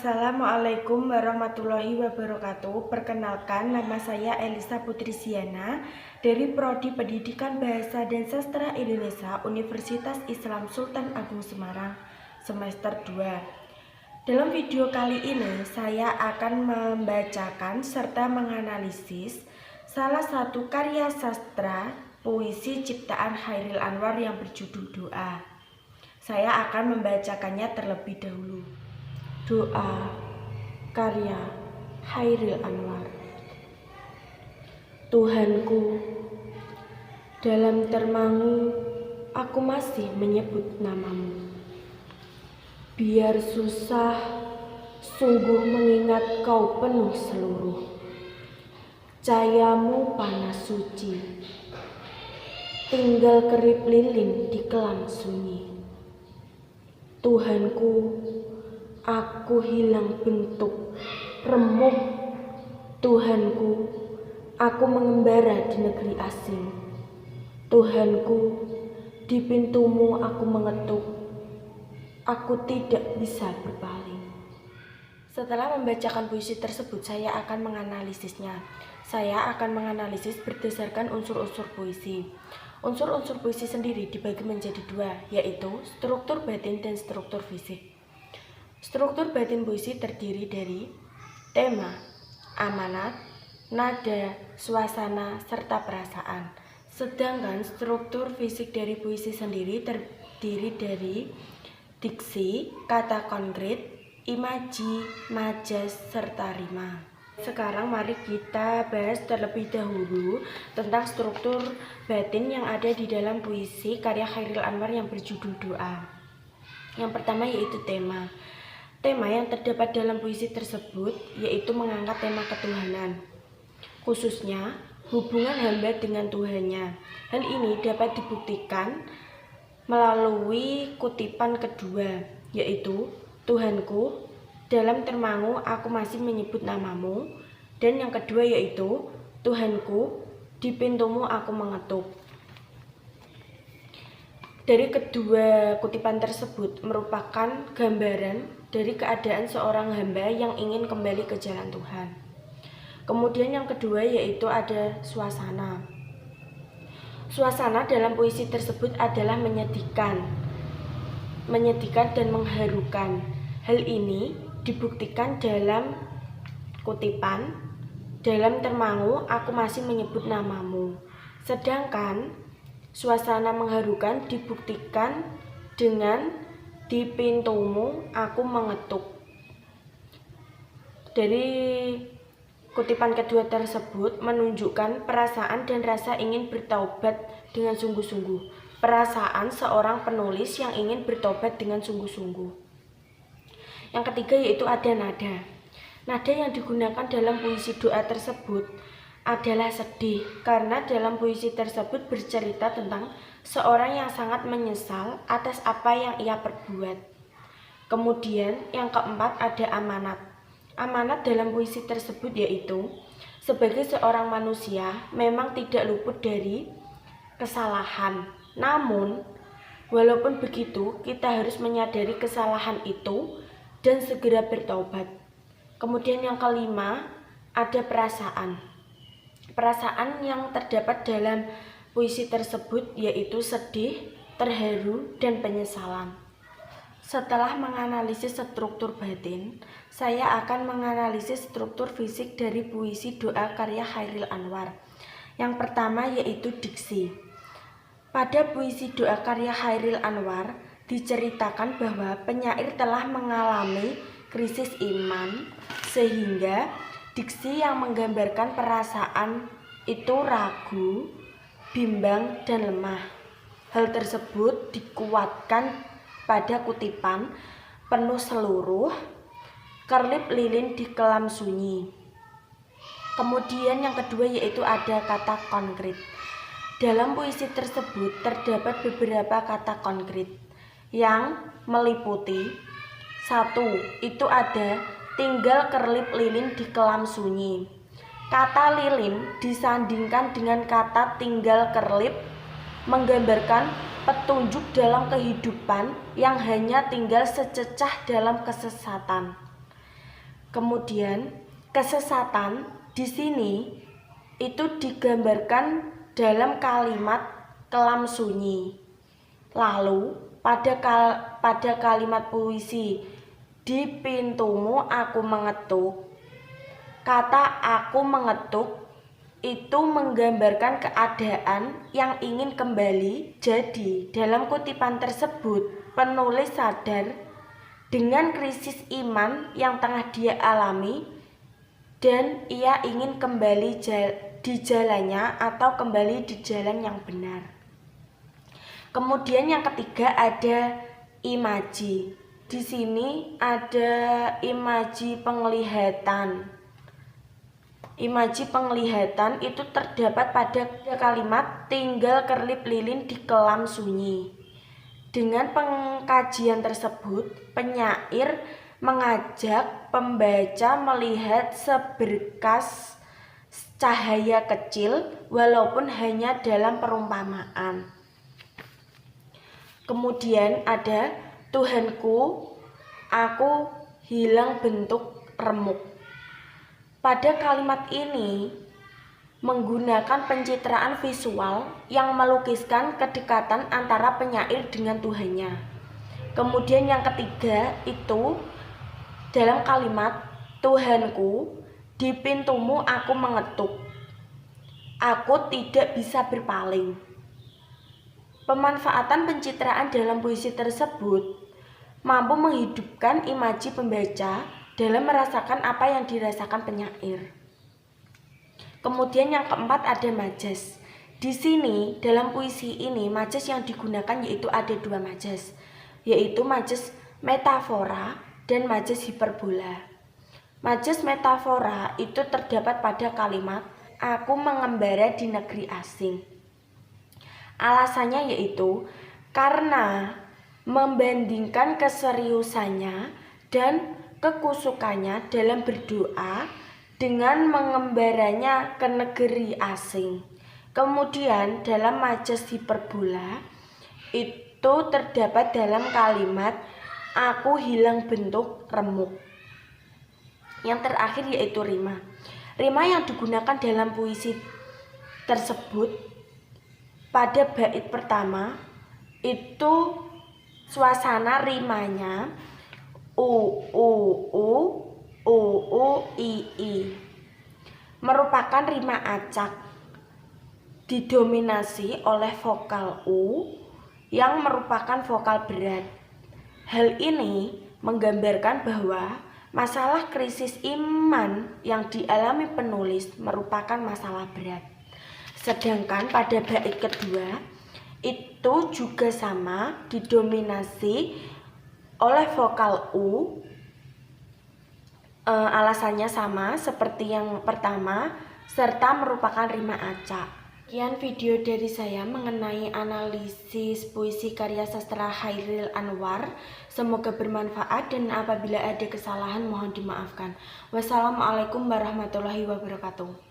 Assalamualaikum warahmatullahi wabarakatuh. Perkenalkan, nama saya Elisa Putri Siana dari Prodi Pendidikan Bahasa dan Sastra Indonesia Universitas Islam Sultan Agung Semarang semester 2. Dalam video kali ini saya akan membacakan serta menganalisis salah satu karya sastra puisi ciptaan Chairil Anwar yang berjudul Doa. Saya akan membacakannya terlebih dahulu. Doa, karya Chairil Anwar. Tuhanku, dalam termangu aku masih menyebut namamu. Biar susah, sungguh mengingat kau penuh seluruh. Cahayamu panas suci, tinggal kerip lilin di kelam sunyi. Tuhanku, aku hilang bentuk, remuk. Tuhanku, aku mengembara di negeri asing. Tuhanku, di pintumu aku mengetuk. Aku tidak bisa berpaling. Setelah membacakan puisi tersebut, saya akan menganalisisnya. Saya akan menganalisis berdasarkan unsur-unsur puisi. Unsur-unsur puisi sendiri dibagi menjadi dua, yaitu struktur batin dan struktur fisik. Struktur batin puisi terdiri dari tema, amanat, nada, suasana, serta perasaan. Sedangkan struktur fisik dari puisi sendiri terdiri dari diksi, kata konkret, imaji, majas, serta rima. Sekarang mari kita bahas terlebih dahulu tentang struktur batin yang ada di dalam puisi karya Chairil Anwar yang berjudul Doa. Yang pertama yaitu tema. Tema yang terdapat dalam puisi tersebut yaitu mengangkat tema ketuhanan, khususnya hubungan hamba dengan Tuhannya. Hal ini dapat dibuktikan melalui kutipan kedua, yaitu Tuhanku, dalam termangu aku masih menyebut namamu, dan yang kedua yaitu Tuhanku, di pintumu aku mengetuk. Dari kedua kutipan tersebut merupakan gambaran dari keadaan seorang hamba yang ingin kembali ke jalan Tuhan. Kemudian yang kedua yaitu ada suasana. Suasana dalam puisi tersebut adalah menyedihkan dan mengharukan. Hal ini dibuktikan dalam kutipan, dalam termangu aku masih menyebut namamu. Sedangkan suasana mengharukan dibuktikan dengan di pintumu aku mengetuk. Dari kutipan kedua tersebut menunjukkan perasaan dan rasa ingin bertaubat dengan sungguh-sungguh. Perasaan seorang penulis yang ingin bertobat dengan sungguh-sungguh. Yang ketiga yaitu ada nada. Nada yang digunakan dalam puisi doa tersebut adalah sedih, karena dalam puisi tersebut bercerita tentang seorang yang sangat menyesal atas apa yang ia perbuat. Kemudian yang keempat ada amanat. Amanat dalam puisi tersebut yaitu sebagai seorang manusia memang tidak luput dari kesalahan. Namun walaupun begitu kita harus menyadari kesalahan itu dan segera bertobat. Kemudian yang kelima ada perasaan. Perasaan yang terdapat dalam puisi tersebut yaitu sedih, terharu, dan penyesalan. Setelah menganalisis struktur batin, saya akan menganalisis struktur fisik dari puisi doa karya Chairil Anwar. Yang pertama yaitu diksi. Pada puisi doa karya Chairil Anwar diceritakan bahwa penyair telah mengalami krisis iman sehingga diksi yang menggambarkan perasaan itu ragu, bimbang, dan lemah. Hal tersebut dikuatkan pada kutipan penuh seluruh, kerlip lilin di kelam sunyi. Kemudian yang kedua yaitu ada kata konkret. Dalam puisi tersebut terdapat beberapa kata konkret yang meliputi satu, itu ada tinggal kerlip lilin di kelam sunyi. Kata lilin disandingkan dengan kata tinggal kerlip menggambarkan petunjuk dalam kehidupan yang hanya tinggal sececah dalam kesesatan. Kemudian kesesatan di sini itu digambarkan dalam kalimat kelam sunyi. Lalu pada kalimat puisi di pintumu aku mengetuk, kata aku mengetuk itu menggambarkan keadaan yang ingin kembali. Jadi dalam kutipan tersebut penulis sadar dengan krisis iman yang tengah dia alami dan ia ingin kembali di jalannya atau kembali di jalan yang benar. Kemudian yang ketiga ada imaji. Di sini ada imaji penglihatan. Imaji penglihatan itu terdapat pada kalimat tinggal kerlip lilin di kelam sunyi. Dengan pengkajian tersebut, penyair mengajak pembaca melihat seberkas cahaya kecil walaupun hanya dalam perumpamaan. Kemudian ada Tuhanku, aku hilang bentuk remuk. Pada kalimat ini menggunakan pencitraan visual yang melukiskan kedekatan antara penyair dengan Tuhannya. Kemudian yang ketiga itu dalam kalimat Tuhanku, di pintumu aku mengetuk, aku tidak bisa berpaling. Pemanfaatan pencitraan dalam puisi tersebut mampu menghidupkan imaji pembaca dalam merasakan apa yang dirasakan penyair. Kemudian yang keempat ada majas. Di sini dalam puisi ini majas yang digunakan yaitu ada dua majas, yaitu majas metafora dan majas hiperbola. Majas metafora itu terdapat pada kalimat aku mengembara di negeri asing. Alasannya yaitu karena membandingkan keseriusannya dan kekusukannya dalam berdoa dengan mengembaranya ke negeri asing. Kemudian dalam majas hiperbola itu terdapat dalam kalimat aku hilang bentuk remuk. Yang terakhir yaitu rima. Rima yang digunakan dalam puisi tersebut pada bait pertama itu suasana rimanya i merupakan rima acak didominasi oleh vokal u yang merupakan vokal berat. Hal ini menggambarkan bahwa masalah krisis iman yang dialami penulis merupakan masalah berat. Sedangkan pada bait kedua itu juga sama didominasi oleh vokal u. Alasannya sama seperti yang pertama serta merupakan rima acak. Sekian video dari saya mengenai analisis puisi karya sastra Chairil Anwar. Semoga bermanfaat dan apabila ada kesalahan mohon dimaafkan. Wassalamualaikum warahmatullahi wabarakatuh.